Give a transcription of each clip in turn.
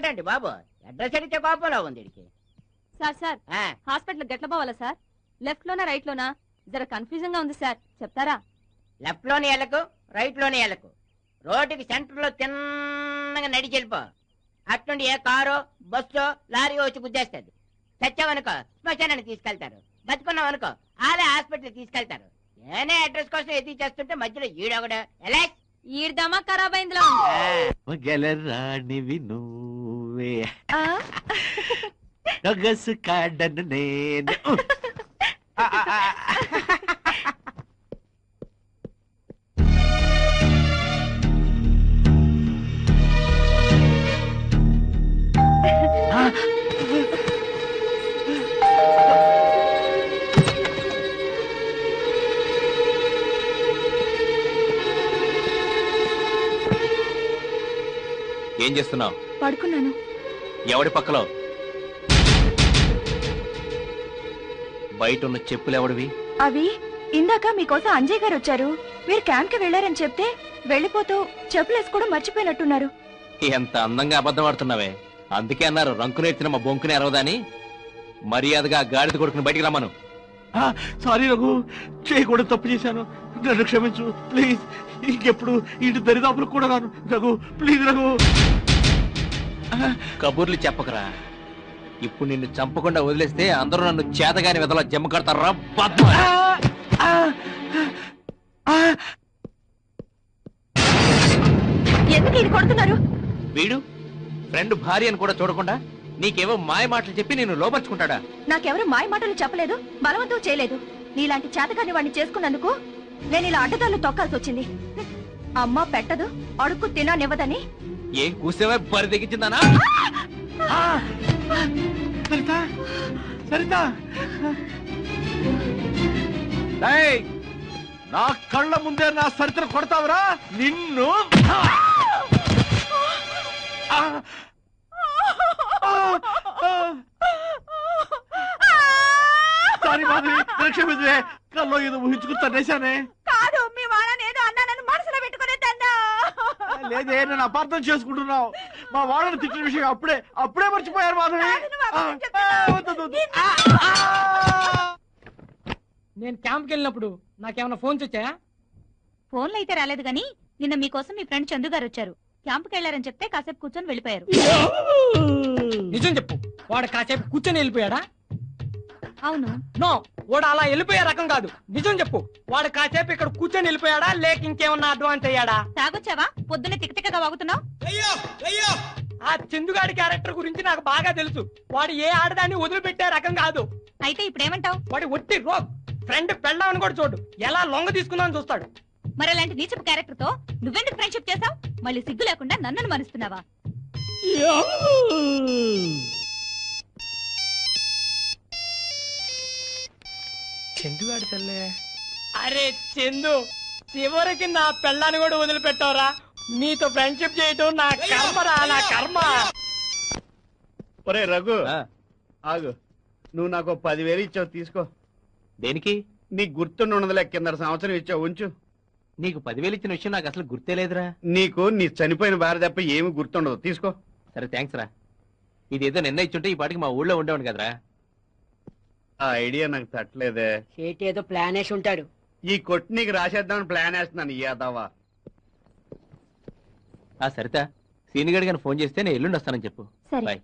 ఏమిటండి బాబు, అడ్రస్ అడిగితే కోపంలో ఉంది వీడికి. సార్ సార్ హాస్పిటల్ గట్ల పోవాలా సార్? లెఫ్ట్ లోనా రైట్ లోనా? జర కన్ఫ్యూజన్ గా ఉంది సార్, చెప్తారా? లెఫ్ట్ లోని ఎలకు, రైట్ లోని ఎలకు. రోడ్డుకి సెంటర్ లో తిన్నగా నడిచి వెళ్ళిపో. అట్నుండి ఏ కారో బస్సో లారీ వచ్చి గుద్దేస్తుంది. చచ్చావనుకో శ్మశానానికి తీసుకెళ్తారు, బతుకున్నావనుకో ఆలే హాస్పిటల్ తీసుకెళ్తారు. నేనే అడ్రస్ కోసం ఎదుగు చేస్తుంటే మధ్యలో ఈడొకడు ఎలా ఈడదామా ఖరాబ్ అయిందిలో రాణివి నువ్వే నొగసు కాడను నేను. ఏం చేస్తున్నావు? పడుకున్నాను. ఎవడి పక్కలో? బయట ఉన్న చెప్పులు ఎవడివి? అవి ఇందాక మీకోసం అంజయ్ గారు వచ్చారు. మీరు క్యాంప్ కి వెళ్లారని చెప్తే వెళ్ళిపోతూ చెప్పులు వేసుకోవడం మర్చిపోయినట్టున్నారు. ఎంత అందంగా అబద్ధం ఆడుతున్నావే. అందుకే అన్నారు రంకునెత్తిన మా బొంకుని అరవదని. మర్యాదగా గాడిద కొడుకుని బయటికి రమ్మను. సారీ రఘు, చేయకూడదు, తప్పు చేశాను, నన్ను క్షమించు ప్లీజ్. ఇంకెప్పుడు ఇంటి దరిదాపులకు కూడా రాను రఘు, ప్లీజ్ రఘు. కబుర్లు చెప్పకరా. ఇప్పుడు నిన్ను చంపకుండా వదిలేస్తే అందరూ నన్ను చేతగాని వెదలా జమ్మ కడతారా? ఎందుకు ఇది కొడుతున్నారు? వీడు ఫ్రెండ్ భార్య అని కూడా చూడకుండా నీకేవో మాయ మాటలు చెప్పి నేను లోపరుచుకుంటాడా? నాకెవరు మాయ మాటలు చెప్పలేదు, బలవంతం చేయలేదు. నీలాంటి చేతకాని వాడిని చేసుకున్నందుకు నేను ఇలా అడ్డదారులు తొక్కాల్సి వచ్చింది. అమ్మ పెట్టదు, అడుక్కు తిననివ్వదని. ఏం కూసేవా బరి తెగించిందానా? సరిత, సరిత, నా కళ్ళ ముందే నా సరితను కొడతావురా నిన్ను. సారీ మాధవి, క్షమించే. కల్లో ఏదో ఊహించుకుని తన్నేశానే. కాదు, మీ వాళ్ళని ఏదో అన్నానని మనసులో పెట్టుకునే తన్నా. లేదే, నేను అపార్థం చేసుకుంటున్నావు. మా వాళ్ళని తిట్టిన విషయం అప్పుడే మర్చిపోయారు మాధవి. నేను క్యాంప్కి వెళ్ళినప్పుడు నాకేమైనా ఫోన్స్ వచ్చాయా? ఫోన్లు అయితే రాలేదు గాని నిన్న మీకోసం మీ ఫ్రెండ్ చందు గారు వచ్చారు. క్యాంప్కి వెళ్లారని చెప్తే కాసేపు కూర్చొని వెళ్ళిపోయారు. నిజం చెప్పు, వాడు కాసేపు కూర్చొని వెళ్ళిపోయాడా? అవును. నో, వాడు అలా వెళ్ళిపోయే రకం కాదు. నిజం చెప్పు, వాడు కాసేపు ఇక్కడ కూర్చొని వెళ్ళిపోయాడా లేక ఇంకేమన్నా అడ్వాన్స్ అయ్యాడా? తాగొచ్చావా? పొద్దున్నే తిక్కతిక్కగా వాగుతున్నావు. ఆ చందుగాడి క్యారెక్టర్ గురించి నాకు బాగా తెలుసు. వాడు ఏ ఆడదాన్ని వదిలిపెట్టే రకం కాదు. అయితే ఇప్పుడేమంటావు? వాడి ఒట్టి రోగ్. ఫ్రెండ్ పెళ్ళామని కూడా చూడు, ఎలా లొంగ తీసుకుందామని చూస్తాడు. మరి అలాంటి నీచపు క్యారెక్టర్ తో నువ్వెందుకు ఫ్రెండ్షిప్ చేసావు? మళ్ళీ సిగ్గు లేకుండా నన్ను మరుస్తున్నావా? చందుగాడి తల్లే. అరే చందు, చివరికి నా పెళ్ళాన్ని కూడా వదిలిపెట్టావురా. నీతో ఫ్రెండ్షిప్ చేయటం నా కర్మరా, నా కర్మ. ఒరే రఘు, ఆగు. నువ్వు నాకు 10,000 ఇచ్చావు, తీసుకో. దేనికి? నీకు గుర్తుండి ఉండదులే, కింద సంవత్సరం ఇచ్చావు, ఉంచు. నీకు 10,000 ఇచ్చిన విషయం నాకు అసలు గుర్తే లేదురా. నీకు నీ చనిపోయిన భార్య తప్ప ఏమి గుర్తుండదు, తీసుకో. సరే థ్యాంక్స్ రా. ఇదేదో నిన్న ఇచ్చుంటే ఈ పాటికి మా ఊళ్ళో ఉండేవాడు కదరా. ఆ ఐడియా నాకు తట్టలేదే. చేతి ఏదో ప్లాన్ వేసి ఉంటాడు. ఈ కొట్టి నీకు రాసేద్దామని ప్లాన్ వేస్తున్నాను. యాదవా. ఆ సరిత, సీనిగడ్ గారిని ఫోన్ చేస్తే నేను ఎల్లుండి వస్తానని చెప్పు. సరే. బాయ్.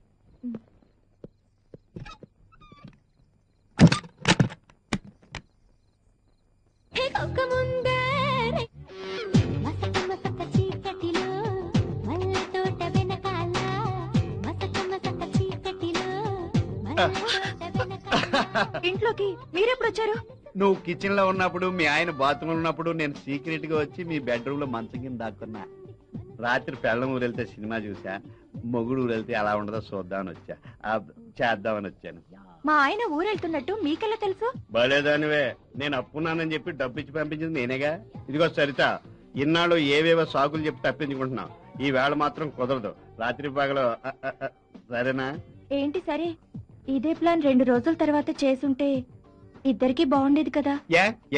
ఇంట్లోకి మీరెప్పుడు వచ్చారు? నువ్వు కిచెన్ లో ఉన్నప్పుడు, మీ ఆయన బాత్రూమ్ లో ఉన్నప్పుడు నేను సీక్రెట్ గా వచ్చి మీ బెడ్రూమ్ లో మంచం కింద దాక్కున్నా. రాత్రి పెళ్ళం ఊరెళ్తే సినిమా చూసా, మొగుడు ఊరెళ్తే అలా ఉండదో చూద్దామని వచ్చా, చేద్దామని వచ్చాను. మా ఆయన ఊరెళ్తున్నట్టు మీకెలా తెలుసు? బలేదానివే, నేను అప్పున్నానని చెప్పి డబ్బు ఇచ్చి పంపించింది నేనేగా. ఇదిగో సరిత, ఇన్నాళ్ళు ఏవేవో సాకులు చెప్పి తప్పించుకుంటున్నావు. ఈ వేళ మాత్రం కుదరదు. రాత్రి పగలు సరేనా? ఏంటి సరే? ఇదే ప్లాన్ 2 రోజుల తర్వాత చేసుంటే ఇద్దరికి బాగుండేది కదా.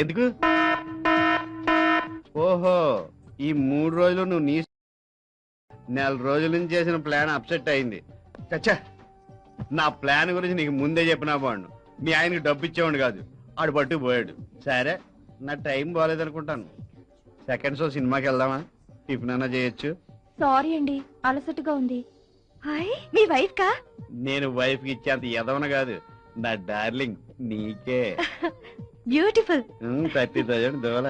ఎందుకు? ఓహో, ఈ 3 రోజులు నువ్వు నీ నెల రోజుల నుంచి చేసిన ప్లాన్ అప్సెట్ అయింది. చచ్చా, నా ప్లాన్ గురించి నీకు ముందే చెప్పినా బాగుండు. మీ ఆయనకి డబ్బు ఇచ్చేవాడు కాదు, ఆడు పట్టుకుపోయాడు. సరే, నా టైం బాగాలేదనుకుంటాను. సెకండ్ షో సినిమాకి వెళ్దామా? టిఫిన్ అన్నా చేయొచ్చు. సారీ అండి, అలసటగా ఉంది. హాయ్, మీ వైఫ్ కా? నేను వైఫ్ కి ఇచ్చేంత ఎదవన కాదు, నా డార్లింగ్ నీకే. బ్యూటిఫుల్. 30,000 దోల.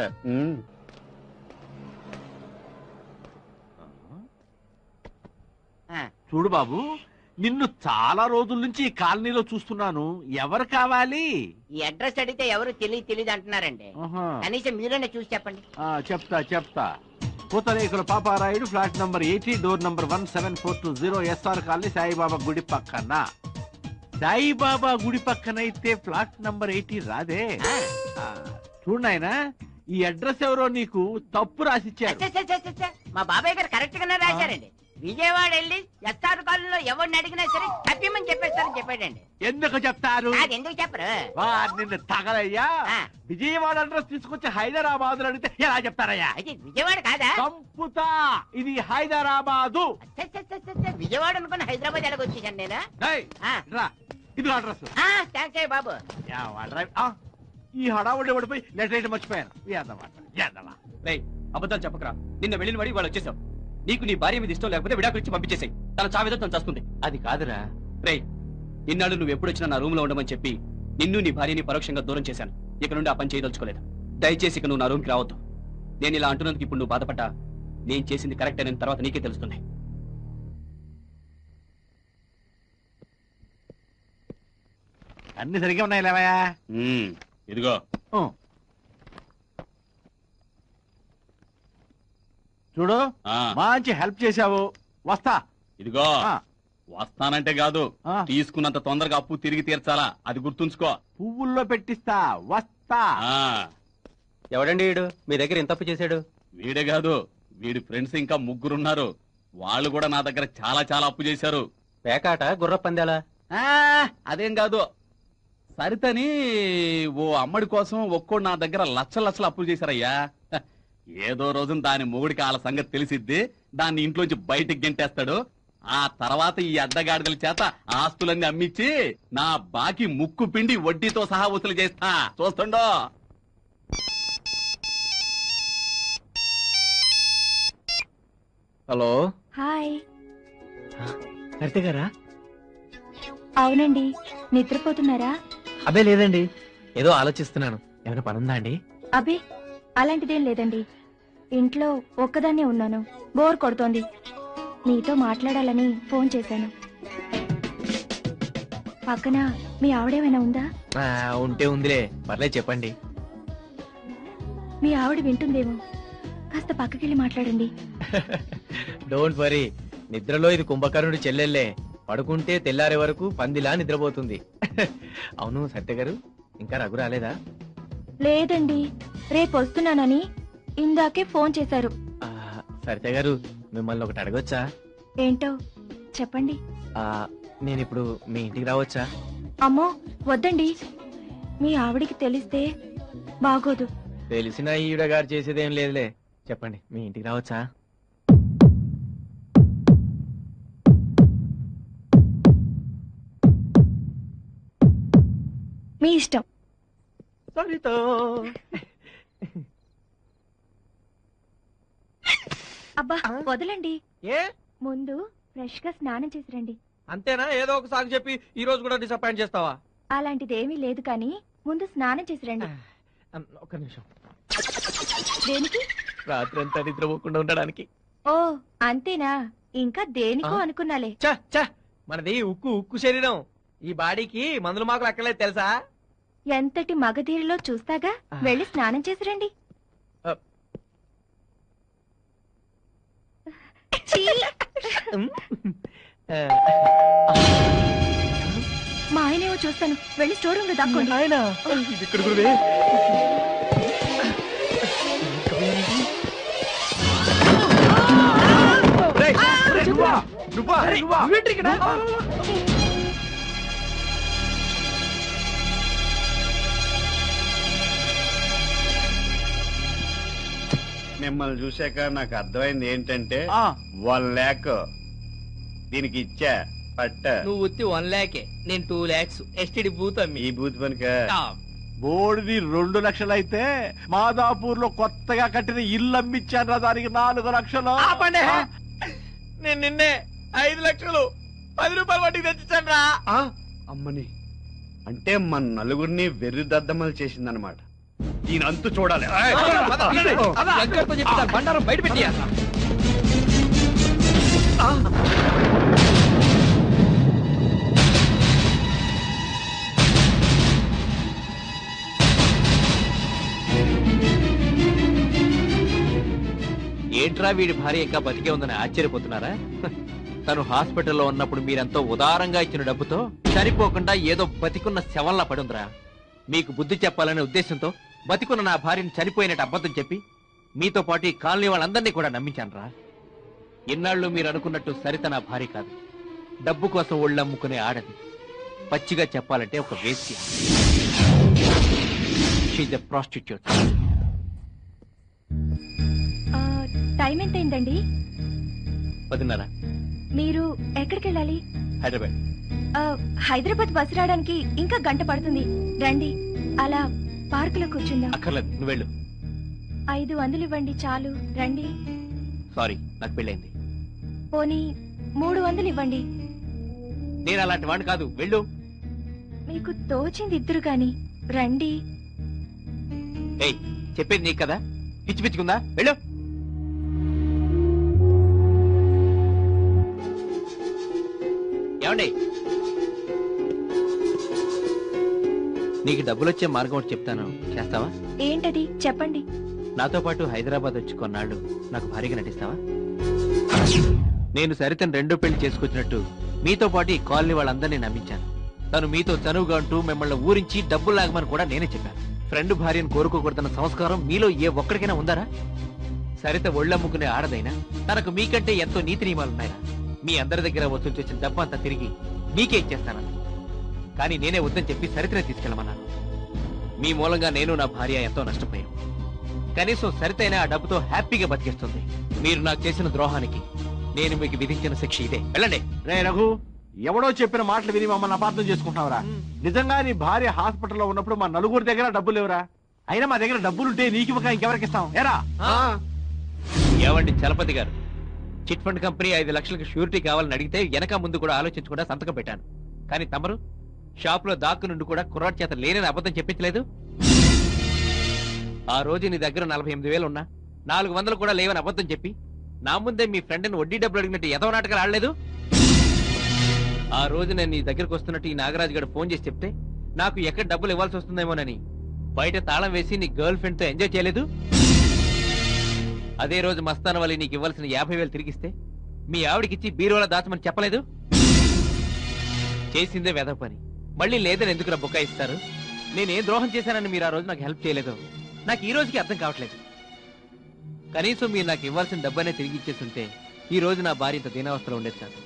చూడు బాబు, నిన్ను చాలా రోజుల నుంచి ఈ కాలనీలో చూస్తున్నాను. ఎవరు కావాలి? ఈ అడ్రస్ అడిగితే ఎవరు తెలియదు అంటున్నారండి. ఆహా. కనీసం మీరైనా చూసి చెప్పండి. చెప్తా. పూతరేకుల Paparayudu, flat number 80, door number 17420, SR colony, Saibaba గుడి పక్కన. సాయిబాబా గుడి పక్కనైతే ఫ్లాట్ నంబర్ 80 రాదే. చూడు నాయనా, ఈ అడ్రస్ ఎవరో నీకు తప్పు రాసిచ్చారు. మా బాబాయ్ గారు కరెక్ట్ గానే రాశారండి. విజయవాడ వెళ్ళి ఎస్ఆర్ కాలనీలో ఎవరిని అడిగినా సరే చెప్పమని చెప్పేస్తారని చెప్పాడండి. ఎందుకు చెప్తారు? అది ఎందుకు చెప్పరు? నిన్ను తగలయ్యా. విజయవాడ అడ్రస్ తీసుకొచ్చి హైదరాబాద్ అడిగితే ఎలా చెప్తారయ్యా? అయితే విజయవాడ కాదా? సంపుతా, ఇది హైదరాబాదు. విజయవాడ అనుకుని హైదరాబాద్ ఎలాగొచ్చేసాను నేను. ఇది అడ్రస్. థ్యాంక్స్ అయ్య బాబు. ఈ హడావుడి పడిపోయి లెటర్ మర్చిపోయాను. అబద్ధాలు చెప్పకరా. నిన్న వెళ్ళిన వాడి వాళ్ళు వచ్చేసావు. నీకు నీ భార్య మీద ఇష్టం లేకపోతే విడాకులు ఇచ్చి పంపించేసాయి. తన చావేదో తను చేస్తుంది. అది కాదురా రేయ్, ఇన్నాళ్ళు నువ్వు ఎప్పుడొచ్చినా నా రూమ్ లో ఉండమని చెప్పి నిన్ను నీ భార్యని పరోక్షంగా దూరం చేశాను. ఇక నుండి ఆ పని చేయదలుచుకోలేదు. దయచేసి ఇక నువ్వు నా రూమ్ కి రావద్దు. నేను ఇలా అంటున్నందుకు ఇప్పుడు నువ్వు బాధపడ్డా నేను చేసింది కరెక్ట్ అయిన తర్వాత నీకే తెలుస్తుంది. అన్ని సరిగ్గా ఉన్నాయి లేవయా? ఇదిగో చూడు, మంచి హెల్ప్ చేశావు. వస్తా. ఇదిగో వస్తానంటే కాదు, తీసుకున్నంత తొందరగా అప్పు తిరిగి తీర్చాలా, అది గుర్తుంచుకో. పువ్వుల్లో పెట్టిస్తా. వస్తా. ఎవడండి వీడు మీ దగ్గర ఎంత అప్పు చేశాడు? వీడే కాదు, వీడి ఫ్రెండ్స్ ఇంకా 3 ఉన్నారు. వాళ్ళు కూడా నా దగ్గర చాలా చాలా అప్పు చేశారు. పేకాట, గుర్ర పందేలా? అదేం కాదు, సరితని ఓ అమ్మడి కోసం ఒక్కడు నా దగ్గర లక్షలు అప్పులు చేశారయ్యా. ఏదో రోజు దాని మొగుడికి వాళ్ళ సంగతి తెలిసిద్ది, దాన్ని ఇంట్లోంచి బయటికి గెంటేస్తాడు. ఆ తర్వాత ఈ అడ్డగాడిదల చేత ఆస్తులన్నీ అమ్మిచ్చి నా బాకీ ముక్కు పిండి వడ్డీతో సహా వసూలు చేస్తా. చూస్తుండో. హలో. హాయ్. హరిత గారా? అవునండి, నిద్రపోతున్నారా? అబ్బే లేదండి, ఏదో ఆలోచిస్తున్నాను. ఏమైనా పనుందా అండి? అబ్బే అలాంటిదేం లేదండి. ఇంట్లో ఒక్కదాన్నే ఉన్నాను, బోర్ కొడుతోంది. మీతో మాట్లాడాలని ఫోన్ చేశాను. పక్కన మీ ఆవిడేమైనా ఉందా? ఉంటే ఉందిలే, పర్లేదు చెప్పండి. మీ ఆవిడ వింటుందేమో, కాస్త పక్కకెళ్ళి మాట్లాడండి. డోంట్ వరీ, నిద్రలో ఇది కుంభకర్ణుడి చెల్లెల్లే. పడుకుంటే తెల్లారే వరకు పందిలా నిద్రపోతుంది. అవును సత్య గారు, ఇంకా రఘు రాలేదా? లేదండి, రేపు వస్తున్నానని ఇందాకే ఫోన్ చేశారు. సరిత గారు, మిమ్మల్ని ఒకటి అడగొచ్చా? ఏంటో చెప్పండి. నేనిప్పుడు మీ ఇంటికి రావచ్చా? అమ్మో వద్దండి, మీ ఆవిడికి తెలిస్తే బాగోదు. తెలిసిన ఈవిడ గారు చేసేదేం లేదులే. చెప్పండి, మీ ఇంటికి రావచ్చా? మీ ఇష్టం. అబ్బా వదలండి. ఏ ముందు ఫ్రెష్ గా స్నానం చేసి రండి. అంతేనా? ఏదో ఒక సాగు చెప్పి ఈ రోజు కూడా డిసప్పాయింట్ చేస్తావా? అలాంటిదేమీ లేదు కానీ ముందు స్నానం చేసి రండి. ఒక్క నిమిషం. దేనికి? రాత్రి అంతా నిద్రపోకుండా ఉండడానికి. ఓ అంతేనా? ఇంకా దేనికో అనుకున్నాలే. మనది ఉక్కు శరీరం. ఈ బాడీకి మందులు మాకు లెక్కలేదు తెలుసా? ఎంతటి మగధీరిలో చూస్తాగా, వెళ్ళి స్నానం చేసి రండి. మా ఆయనేమో చూస్తాను, వెళ్ళి స్టోర్ రూమ్ లో దాక్కోండి. మిమ్మల్ని చూశాక నాకు అర్థమైంది ఏంటంటే ఆ, 1 lakh దీనికి ఇచ్చా పట్ట నువ్వు ఉత్తి 1 lakhే, నేను 2 lakhs ఎస్టిడి బూత్ అమ్మి. ఈ బూత్ పనిక బోర్డుది 2 లక్షలు అయితే మాదాపూర్ లో కొత్తగా కట్టిన ఇల్లు అమ్మిచ్చాను దానికి 4 లక్షలు. ఆపండి. నేను నిన్నే 5 లక్షలు 10 రూపాయలు వడ్డీకి తెచ్చిచ్చాను రా. అమ్మని అంటే మన నలుగురిని వెర్రి దద్దమ్మలు చేసిందనమాట. దీని అంతు చూడాలి. బండారం బయట పెట్టి ఏంట్రా వీడి భార్య ఇంకా బతికే ఉందని ఆశ్చర్యపోతున్నారా? తను హాస్పిటల్లో ఉన్నప్పుడు మీరెంతో ఉదారంగా ఇచ్చిన డబ్బుతో చనిపోకుండా ఏదో బతికున్న శవంలా పడుందిరా. మీకు బుద్ధి చెప్పాలనే ఉద్దేశంతో బతికున్న నా భార్యను చనిపోయినట్టు అబద్ధం చెప్పి మీతో పాటు ఈ కాలనీ వాళ్ళందరినీ కూడా నమ్మించానురా. ఇన్నాళ్ళు మీరు అనుకున్నట్టు సరిత నా భార్య కాదు, డబ్బు కోసం ఒళ్ళమ్ముకునే ఆడది. పచ్చిగా చెప్పాలంటే ఒక వేశ్య. She's a prostitute. టైం ఎంత అయిందండి? 10:30. మీరు ఎక్కడికి వెళ్ళాలి? హైదరాబాద్. హైదరాబాద్ బస్సు రావడానికి ఇంకా గంట పడుతుంది. రండి, అలా పార్కులో కూర్చుందాం. అక్కర్లేదు, నువ్వు వెళ్ళు. 500 ఇవ్వండి చాలు. రండి. సారీ, నాకు పెళ్ళైంది. పోనీ 300 ఇవ్వండి. నేను అలాంటి వాడిని కాదు, వెళ్ళు. మీకు తోచింది ఇద్దరు గాని రండి. ఏయ్, చెప్పేది నీకు కదా, పిచ్చి పిచ్చుకుందా? వెళ్ళు. ఏమండి, నీకు డబ్బులు వచ్చే మార్గం ఒకటి చెప్తాను, చేస్తావా? ఏంటది చెప్పండి. నాతో పాటు హైదరాబాద్ వచ్చి కొన్నాళ్ళు నాకు భారీగా నటిస్తావా? నేను సరితను 2 పెళ్లి చేసుకొచ్చినట్టు మీతో పాటు ఈ కాలనీ వాళ్ళందరినీ నమ్మించాను. తను మీతో చనువుగా అంటూ మిమ్మల్ని ఊరించి డబ్బులు లాగమని కూడా నేనే చెప్పాను. ఫ్రెండ్ భార్యను కోరుకోకూడదన్న సంస్కారం మీలో ఏ ఒక్కడికైనా ఉందారా? సరిత ఒళ్ళమ్ముకునే ఆడదైనా తనకు మీకంటే ఎంతో నీతి నియమాలున్నాయా? మీ అందరి దగ్గర వసూలు చేసిన డబ్బు అంతా తిరిగి మీకే ఇచ్చేస్తానని, కానీ నేనే వద్దని చెప్పి సరితనే తీసుకెళ్ళమన్నాను. మీ మూలంగా నేను నా భార్య ఎంతో నష్టపోయాం. కనీసం సరితైనా ఆ డబ్బుతో హ్యాపీగా బతికేస్తుంది. మీరు నాకు చేసిన ద్రోహానికి నేను మీకు విధించిన శిక్ష ఇదే. వెళ్ళండి. రే రఘు, ఎవడో చెప్పిన మాటలు విని మమ్మల్ని అపార్థం చేసుకుంటున్నావురా. నిజంగా నీ భార్య హాస్పిటల్లో ఉన్నప్పుడు మా నలుగురి దగ్గర డబ్బులు లేవురా. అయినా మా దగ్గర డబ్బులుంటే నీకు ఇవ్వక ఇంకెవరికి ఇస్తాం? ఏరా ఏవండి చలపతి గారు, చిట్ ఫండ్ కంపెనీ 5 లక్షలకు షూరిటీ కావాలని అడిగితే వెనక ముందు కూడా ఆలోచించకుండా సంతకం పెట్టాను. కానీ తమరు షాప్ లో దాక్కు నుండి కూడా కుర్రాడి చేత లేనని అబద్ధం చెప్పించలేదు. ఆ రోజు నీ దగ్గర 48,000 ఉన్నా 400 కూడా లేవని అబద్ధం చెప్పి నా ముందే మీ ఫ్రెండ్ని వడ్డీ డబ్బులు అడిగినట్టు ఎదవ నాటకాలు ఆడలేదు. ఆ రోజు నేను నీ దగ్గరకు వస్తున్నట్టు ఈ నాగరాజు గారు ఫోన్ చేసి చెప్తే నాకు ఎక్కడ డబ్బులు ఇవ్వాల్సి వస్తుందేమోనని బయట తాళం వేసి నీ గర్ల్ ఫ్రెండ్ తో ఎంజాయ్ చేయలేదు. అదే రోజు మస్తాన్ వల్లి నీకు ఇవ్వాల్సిన 50,000 తిరిగిస్తే మీ ఆవిడకిచ్చి బీరువాలో దాచమని చెప్పలేదు. చేసిందే వెధ పని, మళ్ళీ లేదని ఎందుకు బుక్క ఇస్తారు? నేనేం ద్రోహం చేశానని మీరు ఆ రోజు నాకు హెల్ప్ చేయలేదు. నాకు ఈ రోజుకి అర్థం కావట్లేదు. కనీసం మీరు నాకు ఇవ్వాల్సిన డబ్బనే తిరిగి ఇచ్చేస్తుంటే ఈ రోజు నా భార్య ఇంత దీనావస్థలో ఉండేది కాదు.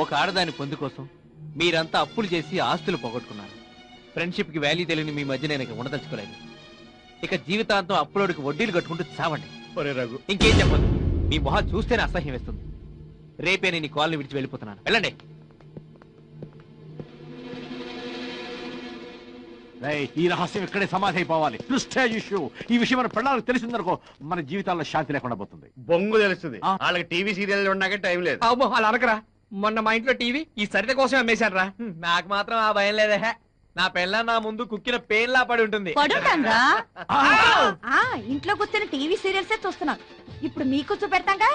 ఒక ఆడదాని పొందు కోసం మీరంతా అప్పులు చేసి ఆస్తులు పోగొట్టుకున్నారు. ఫ్రెండ్షిప్ కి వాల్యూ తెలియని మీ మధ్య నేను ఇక ఉండదలుచుకోలేదు. ఇక జీవితాంతం అప్పులోడికి వడ్డీలు కట్టుకుంటూ చావండి. ఇంకేం చెప్పదు, మీ మొహం చూస్తేనే అసహ్యం వేస్తుంది. రేపే నేను ఈ కాలనీ విడిచి వెళ్ళిపోతున్నాను. వెళ్ళండి. ఈ రహస్యం ఇక్కడే సమాధి అయిపోవాలి. Prestige issue. ఈ విషయం మన పిల్లలకు తెలిసిందనుకో మన జీవితాల్లో శాంతి లేకుండా పోతుంది. బొంగు తెలుస్తుంది. వాళ్ళకి టీవీ సీరియల్ ఉన్నాక టైం లేదు. అమ్మో అలా అనకరా. మొన్న మా ఇంట్లో టీవీ ఈ సరిత కోసం అమ్మేశాను రా. నాకు మాత్రం ఆ భయం లేదే. నా పెళ్ళ నా ముందు కుక్కిన పేన్లా పడి ఉంటుంది. ఇంట్లో కూర్చొని టీవీ సీరియల్సే చూస్తున్నాను. ఇప్పుడు మీకు చూపెడతాగా.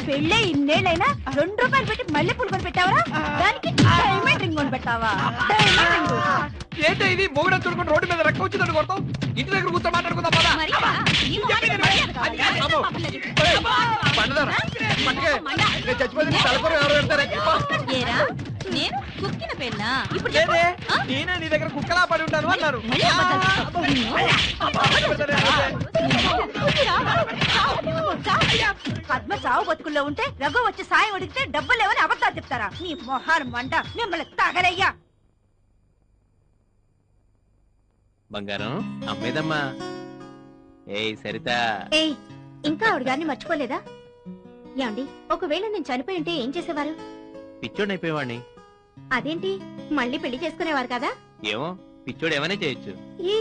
పెళ్ళే ఇన్నేళ్ళైనా 2 రూపాయలు పెట్టి మళ్ళీ పూలు కొని పెట్టావరా? దానికి డైమండ్ రింగ్ కొని పెట్టావా? ఏంటో ఇది మూగడం చూడుకుని రోడ్డు మీద రెక్క వచ్చిందని కొడతాం. ఇంటి దగ్గర కూర్చొని మాట్లాడుకుందాం. నేను కుక్కిన పెళ్ళా? ఇప్పుడు నేనే నీ దగ్గర కుక్కలా పడి ఉంటాను అన్నారు. పద్మ చావు బతుకుల్లో ఉంటే రఘు వచ్చి సాయం అడిగితే డబ్బులు లేవని అబద్ధాలు చెప్తారా? నీ మొహాలు మంట, మిమ్మల్ని తగలయ్యా. బంగారం అమ్మేదమ్మా. ఏయ్ సరిత, ఏయ్, ఇంకా ఆవిడ గారిని మర్చిపోలేదా? యాండి, ఒకవేళ నేను చనిపోయి ఉంటే ఏం చేసేవారు? పిచ్చోడు అయిపోయేవాడిని. అదేంటి, మళ్ళీ పెళ్లి చేసుకునేవారు కదా? ఏమో, పిచ్చోడు ఏమైనా చేయొచ్చు. ఏ